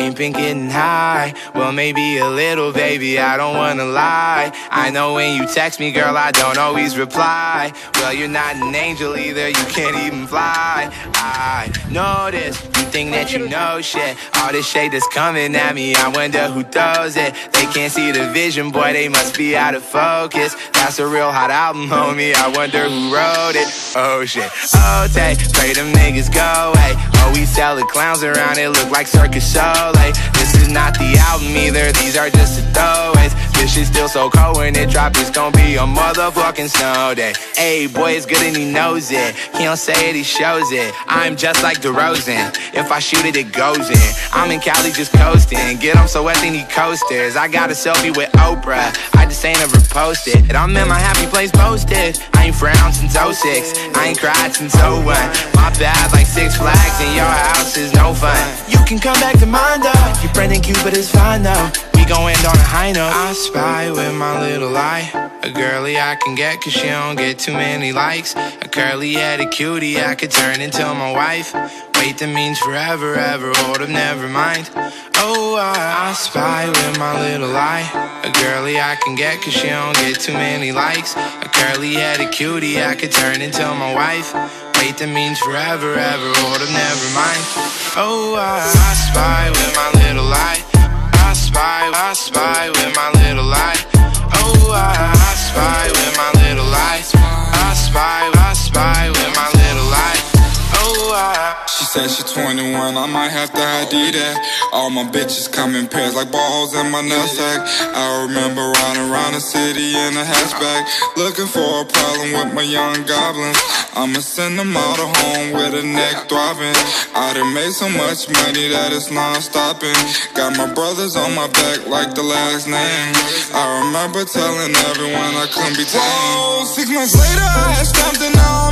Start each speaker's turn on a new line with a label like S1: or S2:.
S1: ain't been getting high. Well, maybe a little, baby, I don't wanna lie. I know when you text me, girl, I don't always reply. Well, you're not an angel either, you can't even fly. I know this, you think that you know shit. All this shade that's coming at me, I wonder who throws it. They can't see the vision, boy, they must be out of focus. That's a real hot album, homie, I wonder who wrote it. Oh shit, oh take, pray them niggas go away. Oh, we sell the clowns around, it look like Circus Soleil. This is not the album either, these are just the throwaways. This shit's still so cold when it drop, it's gonna be a motherfucking snow day. Hey, boy, it's good and he knows it. He don't say it, he shows it. I'm just like DeRozan, if I shoot it, it goes in. I'm in Cali just coasting, get him so wet they need coasters. I got a selfie with Oprah, I just ain't ever posted. I'm in my happy place posted, I ain't frowned since 06. I ain't cried since 01. My bad like Six Flags and your house is no fun. You can come back to mine though, your friend ain't cute but it's fine though. We gon' end on a high note. I spy with my little eye, a girly I can get cause she don't get too many likes. A curly-headed cutie I could turn into my wife. Wait, that means forever, ever, hold up, never mind. Oh, I spy with my little eye, a girly I can get cause she don't get too many likes. A curly-headed cutie I could turn into my wife. Wait, that means forever, ever, hold up, never mind. Oh, I spy with my little eye, I spy with my little eye. Oh, I spy with my little eye. I spy with my little eye. Oh,
S2: she said she 21, I might have to ID that. All my bitches come in pairs like balls in my nutsack. I remember riding around the city in a hatchback, looking for a problem with my young goblins. I'ma send them all to home with a neck throbbing. I done made so much money that it's non-stopping. Got my brothers on my back like the last name. I remember telling everyone I couldn't be tamed. Whoa, 6 months later I had stamped and now I'm